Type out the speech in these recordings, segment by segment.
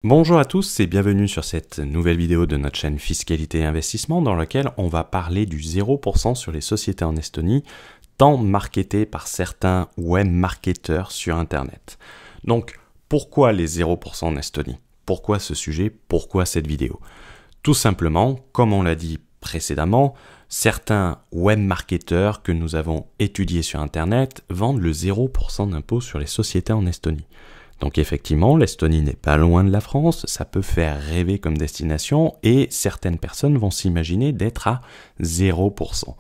Bonjour à tous et bienvenue sur cette nouvelle vidéo de notre chaîne Fiscalité et Investissement dans laquelle on va parler du 0% sur les sociétés en Estonie, tant marketé par certains web marketeurs sur Internet. Donc, pourquoi les 0% en Estonie? Pourquoi ce sujet? Pourquoi cette vidéo? Tout simplement, comme on l'a dit précédemment, certains web marketeurs que nous avons étudiés sur Internet vendent le 0% d'impôt sur les sociétés en Estonie. Donc effectivement, l'Estonie n'est pas loin de la France, ça peut faire rêver comme destination et certaines personnes vont s'imaginer d'être à 0%.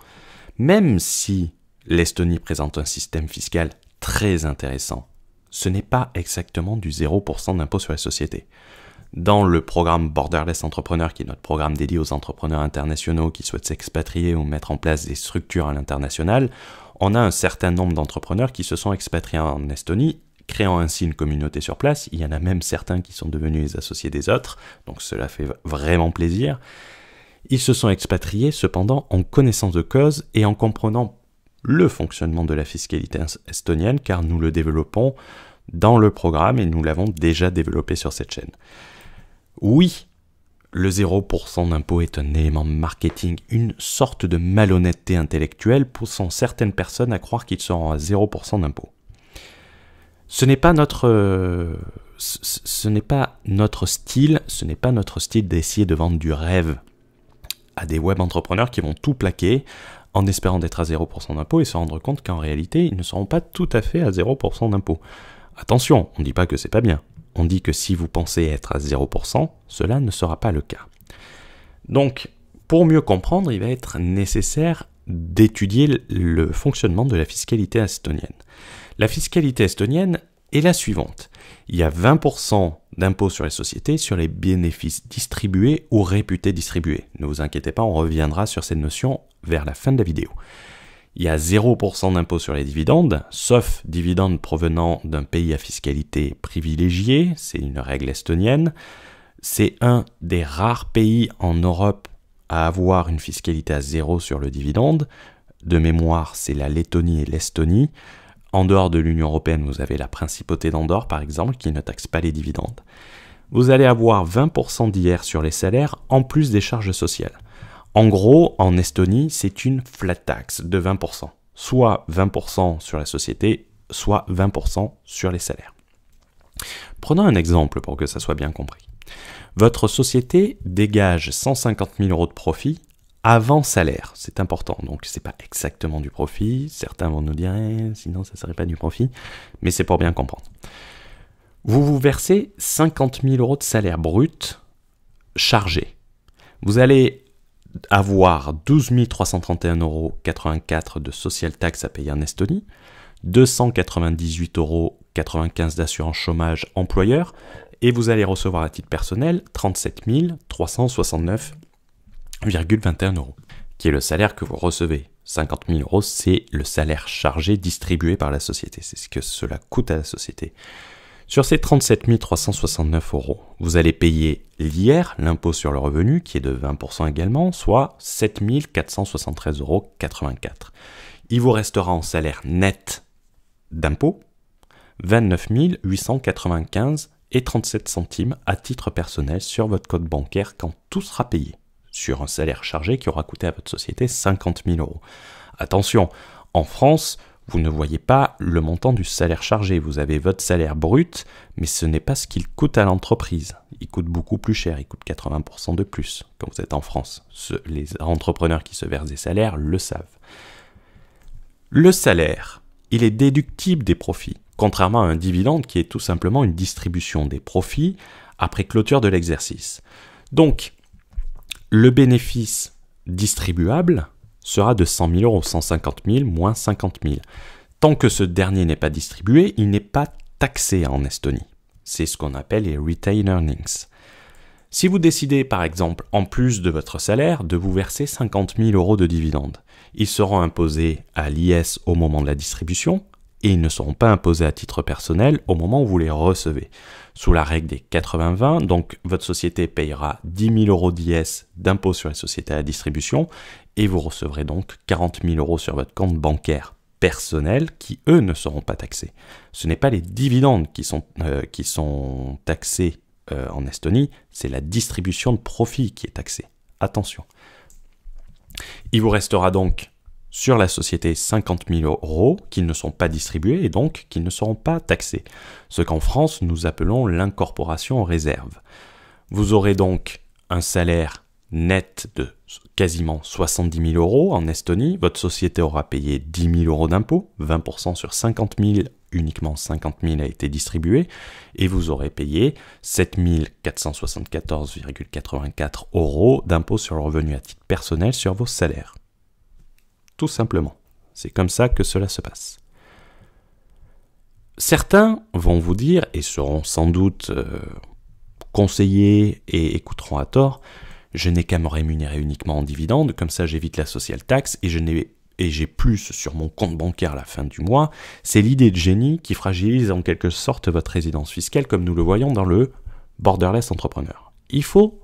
Même si l'Estonie présente un système fiscal très intéressant, ce n'est pas exactement du 0% d'impôt sur les sociétés. Dans le programme Borderless Entrepreneur, qui est notre programme dédié aux entrepreneurs internationaux qui souhaitent s'expatrier ou mettre en place des structures à l'international, on a un certain nombre d'entrepreneurs qui se sont expatriés en Estonie, créant ainsi une communauté sur place. Il y en a même certains qui sont devenus les associés des autres, donc cela fait vraiment plaisir. Ils se sont expatriés cependant en connaissance de cause et en comprenant le fonctionnement de la fiscalité estonienne, car nous le développons dans le programme et nous l'avons déjà développé sur cette chaîne. Oui, le 0% d'impôt est un élément marketing, une sorte de malhonnêteté intellectuelle poussant certaines personnes à croire qu'ils seront à 0% d'impôt. Ce n'est pas notre style d'essayer de vendre du rêve à des web entrepreneurs qui vont tout plaquer en espérant d'être à 0% d'impôt et se rendre compte qu'en réalité, ils ne seront pas tout à fait à 0% d'impôt. Attention, on ne dit pas que c'est pas bien. On dit que si vous pensez être à 0%, cela ne sera pas le cas. Donc, pour mieux comprendre, il va être nécessaire d'étudier le fonctionnement de la fiscalité estonienne. La fiscalité estonienne est la suivante. Il y a 20% d'impôt sur les sociétés sur les bénéfices distribués ou réputés distribués. Ne vous inquiétez pas, on reviendra sur cette notion vers la fin de la vidéo. Il y a 0% d'impôt sur les dividendes, sauf dividendes provenant d'un pays à fiscalité privilégiée, c'est une règle estonienne. C'est un des rares pays en Europe à avoir une fiscalité à 0 sur le dividende. De mémoire, c'est la Lettonie et l'Estonie. En dehors de l'Union européenne, vous avez la principauté d'Andorre, par exemple, qui ne taxe pas les dividendes. Vous allez avoir 20% d'IR sur les salaires, en plus des charges sociales. En gros, en Estonie, c'est une flat tax de 20%. Soit 20% sur la société, soit 20% sur les salaires. Prenons un exemple pour que ça soit bien compris. Votre société dégage 150 000 € de profit avant salaire, c'est important, donc c'est pas exactement du profit, certains vont nous dire sinon ça serait pas du profit, mais c'est pour bien comprendre. Vous vous versez 50 000 € de salaire brut chargé. Vous allez avoir 12 331,84 € de social tax à payer en Estonie, 298,95 € d'assurance chômage employeur, et vous allez recevoir à titre personnel 37 369,21 €, qui est le salaire que vous recevez. 50 000 €, c'est le salaire chargé distribué par la société. C'est ce que cela coûte à la société. Sur ces 37 369 €, vous allez payer l'IR, l'impôt sur le revenu, qui est de 20% également, soit 7 473,84 €. Il vous restera en salaire net d'impôt 29 895,37 € à titre personnel sur votre compte bancaire quand tout sera payé, sur un salaire chargé qui aura coûté à votre société 50 000 €. Attention, en France, vous ne voyez pas le montant du salaire chargé. Vous avez votre salaire brut, mais ce n'est pas ce qu'il coûte à l'entreprise. Il coûte beaucoup plus cher, il coûte 80% de plus quand vous êtes en France. Les entrepreneurs qui se versent des salaires le savent. Le salaire, il est déductible des profits, contrairement à un dividende qui est tout simplement une distribution des profits après clôture de l'exercice. Donc, le bénéfice distribuable sera de 100 000 €, 150 000 moins 50 000. Tant que ce dernier n'est pas distribué, il n'est pas taxé en Estonie. C'est ce qu'on appelle les retained earnings. Si vous décidez, par exemple, en plus de votre salaire, de vous verser 50 000 € de dividendes, ils seront imposés à l'IS au moment de la distribution et ils ne seront pas imposés à titre personnel au moment où vous les recevez. Sous la règle des 80-20, donc votre société payera 10 000 € d'IS d'impôt sur les sociétés à la distribution et vous recevrez donc 40 000 € sur votre compte bancaire personnel qui, eux, ne seront pas taxés. Ce n'est pas les dividendes qui sont taxés en Estonie, c'est la distribution de profit qui est taxée. Attention. Il vous restera donc sur la société 50 000 € qui ne sont pas distribués et donc qui ne seront pas taxés. Ce qu'en France, nous appelons l'incorporation en réserve. Vous aurez donc un salaire net de quasiment 70 000 € en Estonie. Votre société aura payé 10 000 € d'impôts, 20% sur 50 000, uniquement 50 000 a été distribué, et vous aurez payé 7 474,84 € d'impôts sur le revenu à titre personnel sur vos salaires. Tout simplement. C'est comme ça que cela se passe. Certains vont vous dire, et seront sans doute conseillés et écouteront à tort, je n'ai qu'à me rémunérer uniquement en dividendes, comme ça j'évite la social tax et j'ai plus sur mon compte bancaire à la fin du mois. C'est l'idée de génie qui fragilise en quelque sorte votre résidence fiscale, comme nous le voyons dans le Borderless Entrepreneur. Il faut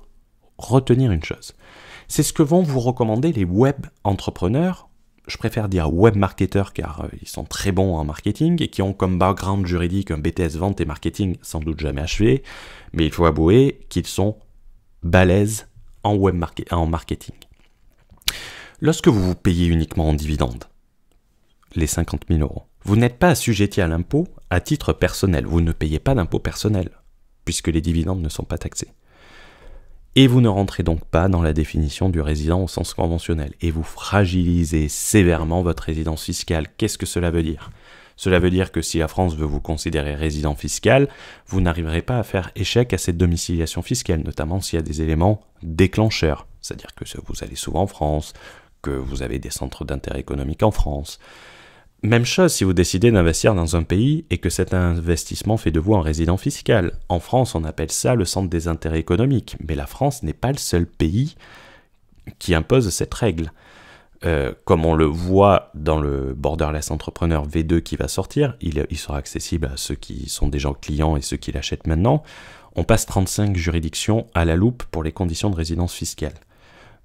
retenir une chose. C'est ce que vont vous recommander les web entrepreneurs. Je préfère dire web marketeurs car ils sont très bons en marketing et qui ont comme background juridique un BTS vente et marketing sans doute jamais achevé, mais il faut avouer qu'ils sont balèzes en marketing. Lorsque vous vous payez uniquement en dividendes, les 50 000 €, vous n'êtes pas assujetti à l'impôt à titre personnel. Vous ne payez pas d'impôt personnel puisque les dividendes ne sont pas taxés. Et vous ne rentrez donc pas dans la définition du résident au sens conventionnel. Et vous fragilisez sévèrement votre résidence fiscale. Qu'est-ce que cela veut dire ? Cela veut dire que si la France veut vous considérer résident fiscal, vous n'arriverez pas à faire échec à cette domiciliation fiscale, notamment s'il y a des éléments déclencheurs. C'est-à-dire que vous allez souvent en France, que vous avez des centres d'intérêt économique en France. Même chose si vous décidez d'investir dans un pays et que cet investissement fait de vous un résident fiscal. En France, on appelle ça le centre des intérêts économiques. Mais la France n'est pas le seul pays qui impose cette règle. Comme on le voit dans le Borderless Entrepreneur V2 qui va sortir, il sera accessible à ceux qui sont déjà clients et ceux qui l'achètent maintenant. On passe 35 juridictions à la loupe pour les conditions de résidence fiscale.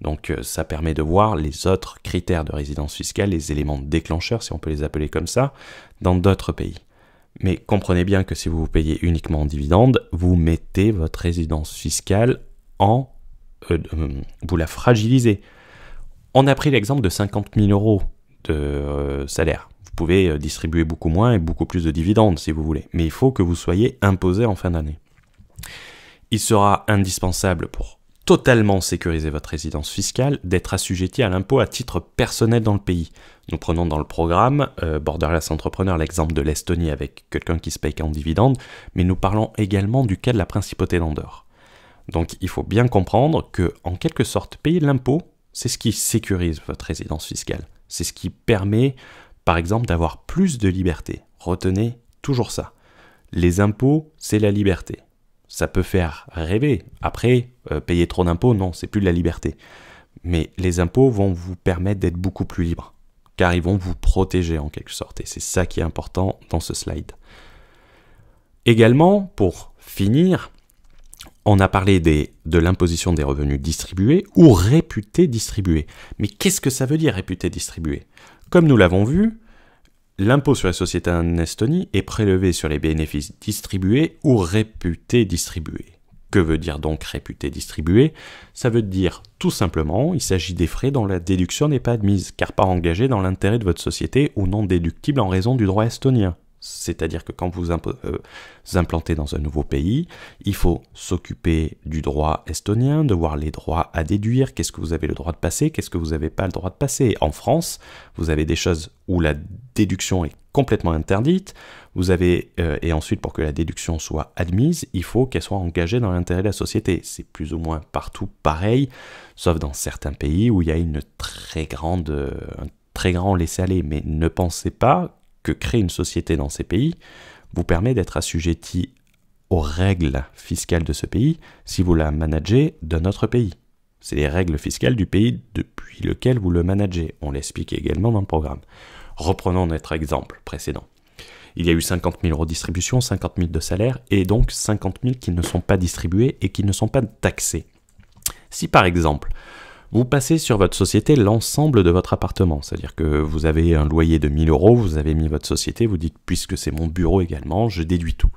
Donc ça permet de voir les autres critères de résidence fiscale, les éléments déclencheurs, si on peut les appeler comme ça, dans d'autres pays. Mais comprenez bien que si vous vous payez uniquement en dividendes, vous mettez votre résidence fiscale vous la fragilisez. On a pris l'exemple de 50 000 € de salaire. Vous pouvez distribuer beaucoup moins et beaucoup plus de dividendes si vous voulez. Mais il faut que vous soyez imposé en fin d'année. Il sera indispensable pour totalement sécuriser votre résidence fiscale d'être assujetti à l'impôt à titre personnel dans le pays. Nous prenons dans le programme Borderless Entrepreneur l'exemple de l'Estonie avec quelqu'un qui se paye qu'en dividendes, mais nous parlons également du cas de la principauté d'Andorre. Donc il faut bien comprendre que, en quelque sorte, payer de l'impôt, c'est ce qui sécurise votre résidence fiscale. C'est ce qui permet, par exemple, d'avoir plus de liberté. Retenez toujours ça. Les impôts, c'est la liberté. Ça peut faire rêver. Après, payer trop d'impôts, non, c'est plus de la liberté. Mais les impôts vont vous permettre d'être beaucoup plus libre, car ils vont vous protéger en quelque sorte. Et c'est ça qui est important dans ce slide. Également, pour finir, on a parlé de l'imposition des revenus distribués ou réputés distribués. Mais qu'est-ce que ça veut dire réputés distribués ? Comme nous l'avons vu, l'impôt sur les sociétés en Estonie est prélevé sur les bénéfices distribués ou réputés distribués. Que veut dire donc réputé distribué ? Ça veut dire tout simplement, il s'agit des frais dont la déduction n'est pas admise, car pas engagée dans l'intérêt de votre société ou non déductible en raison du droit estonien. C'est-à-dire que quand vous implantez dans un nouveau pays, il faut s'occuper du droit estonien, de voir les droits à déduire, qu'est-ce que vous avez le droit de passer, qu'est-ce que vous n'avez pas le droit de passer. En France, vous avez des choses où la déduction est complètement interdite, et ensuite pour que la déduction soit admise, il faut qu'elle soit engagée dans l'intérêt de la société. C'est plus ou moins partout pareil, sauf dans certains pays où il y a un très grand laisser-aller. Mais ne pensez pas que créer une société dans ces pays vous permet d'être assujetti aux règles fiscales de ce pays si vous la managez d'un autre pays. C'est les règles fiscales du pays depuis lequel vous le managez. On l'explique également dans le programme. Reprenons notre exemple précédent. Il y a eu 50 000 € de distribution, 50 000 de salaire et donc 50 000 qui ne sont pas distribués et qui ne sont pas taxés. Si par exemple, vous passez sur votre société l'ensemble de votre appartement, c'est-à-dire que vous avez un loyer de 1 000 €, vous avez mis votre société, vous dites puisque c'est mon bureau également, je déduis tout.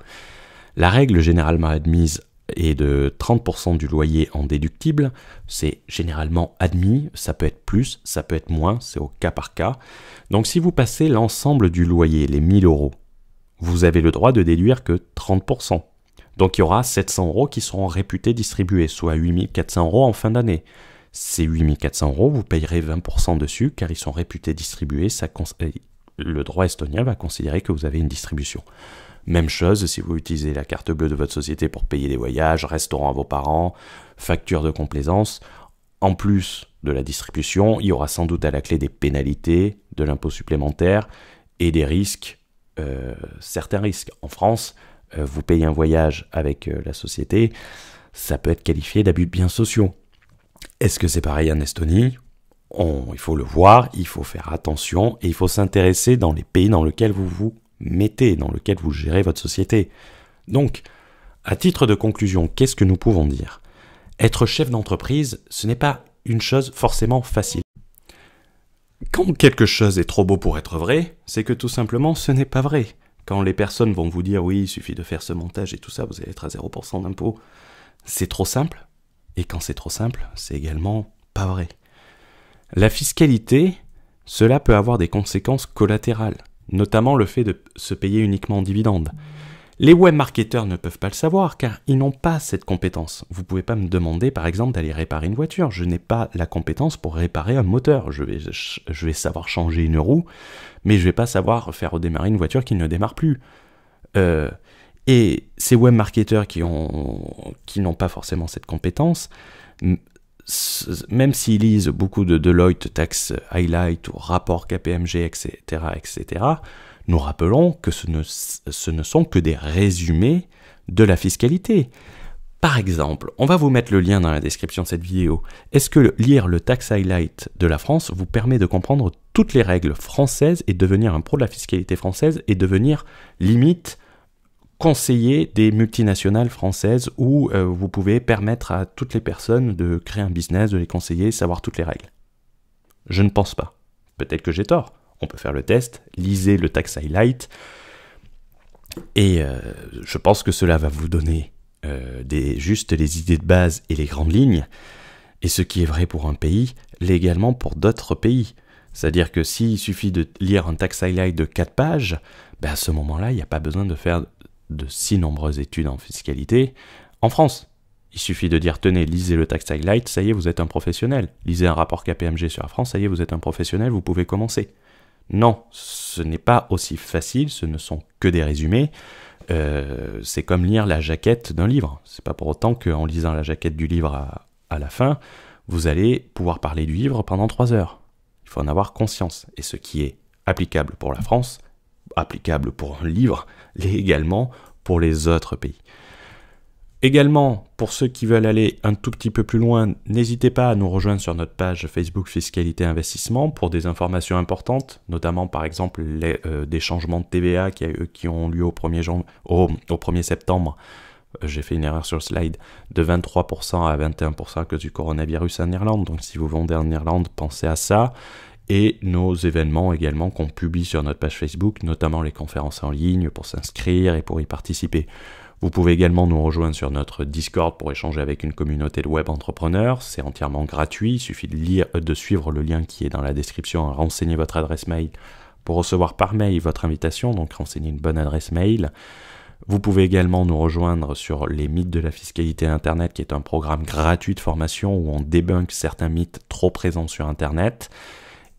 La règle généralement admise et de 30% du loyer en déductible, c'est généralement admis, ça peut être plus, ça peut être moins, c'est au cas par cas. Donc si vous passez l'ensemble du loyer, les 1000 euros, vous avez le droit de déduire que 30%. Donc il y aura 700 euros qui seront réputés distribués, soit 8400 euros en fin d'année. Ces 8400 euros, vous payerez 20% dessus car ils sont réputés distribués. Le droit estonien va considérer que vous avez une distribution. Même chose si vous utilisez la carte bleue de votre société pour payer des voyages, restaurant à vos parents, facture de complaisance. En plus de la distribution, il y aura sans doute à la clé des pénalités, de l'impôt supplémentaire et des risques, certains risques. En France, vous payez un voyage avec la société, ça peut être qualifié d'abus de biens sociaux. Est-ce que c'est pareil en Estonie ? Il faut le voir, il faut faire attention et il faut s'intéresser dans les pays dans lesquels vous vous mettez, dans lesquels vous gérez votre société. Donc, à titre de conclusion, qu'est-ce que nous pouvons dire ? Être chef d'entreprise, ce n'est pas une chose forcément facile. Quand quelque chose est trop beau pour être vrai, c'est que tout simplement ce n'est pas vrai. Quand les personnes vont vous dire oui, il suffit de faire ce montage et tout ça, vous allez être à 0% d'impôt, c'est trop simple. Et quand c'est trop simple, c'est également pas vrai. La fiscalité, cela peut avoir des conséquences collatérales, notamment le fait de se payer uniquement en dividendes. Les webmarketeurs ne peuvent pas le savoir car ils n'ont pas cette compétence. Vous ne pouvez pas me demander par exemple d'aller réparer une voiture. Je n'ai pas la compétence pour réparer un moteur. Je vais savoir changer une roue, mais je ne vais pas savoir faire redémarrer une voiture qui ne démarre plus. Et ces webmarketeurs qui n'ont pas forcément cette compétence, même s'ils lisent beaucoup de Deloitte, Tax Highlight ou rapport KPMG, etc., nous rappelons que ce ne sont que des résumés de la fiscalité. Par exemple, on va vous mettre le lien dans la description de cette vidéo. Est-ce que lire le Tax Highlight de la France vous permet de comprendre toutes les règles françaises et devenir un pro de la fiscalité française et devenir limite conseiller des multinationales françaises où vous pouvez permettre à toutes les personnes de créer un business, de les conseiller, savoir toutes les règles? Je ne pense pas. Peut-être que j'ai tort. On peut faire le test, lisez le Tax Highlight et je pense que cela va vous donner juste les idées de base et les grandes lignes. Et ce qui est vrai pour un pays, l'est également pour d'autres pays. C'est-à-dire que s'il suffit de lire un Tax Highlight de 4 pages, à ce moment-là, il n'y a pas besoin de faire de si nombreuses études en fiscalité en France. Il suffit de dire, tenez, lisez le Tax Highlight, ça y est, vous êtes un professionnel. Lisez un rapport KPMG sur la France, ça y est, vous êtes un professionnel, vous pouvez commencer. Non, ce n'est pas aussi facile, ce ne sont que des résumés. C'est comme lire la jaquette d'un livre. C'est pas pour autant qu'en lisant la jaquette du livre à la fin, vous allez pouvoir parler du livre pendant 3 heures. Il faut en avoir conscience. Et ce qui est applicable pour la France, applicable pour un livre, l'est également pour les autres pays. Également, pour ceux qui veulent aller un tout petit peu plus loin, n'hésitez pas à nous rejoindre sur notre page Facebook Fiscalité Investissement pour des informations importantes, notamment par exemple des changements de TVA qui ont lieu au 1er septembre. J'ai fait une erreur sur le slide, de 23% à 21% à cause du coronavirus en Irlande. Donc si vous vendez en Irlande, pensez à ça. Et nos événements également qu'on publie sur notre page Facebook, notamment les conférences en ligne pour s'inscrire et pour y participer. Vous pouvez également nous rejoindre sur notre Discord pour échanger avec une communauté de web entrepreneurs. C'est entièrement gratuit, il suffit de suivre le lien qui est dans la description, renseigner votre adresse mail pour recevoir par mail votre invitation, donc renseignez une bonne adresse mail. Vous pouvez également nous rejoindre sur les mythes de la fiscalité Internet, qui est un programme gratuit de formation où on débunk certains mythes trop présents sur Internet.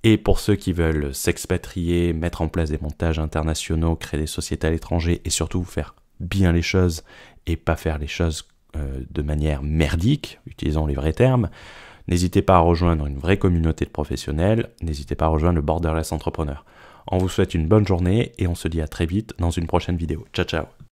Et pour ceux qui veulent s'expatrier, mettre en place des montages internationaux, créer des sociétés à l'étranger et surtout faire bien les choses et pas faire les choses de manière merdique, utilisons les vrais termes, n'hésitez pas à rejoindre une vraie communauté de professionnels, n'hésitez pas à rejoindre le Borderless Entrepreneur. On vous souhaite une bonne journée et on se dit à très vite dans une prochaine vidéo. Ciao ciao.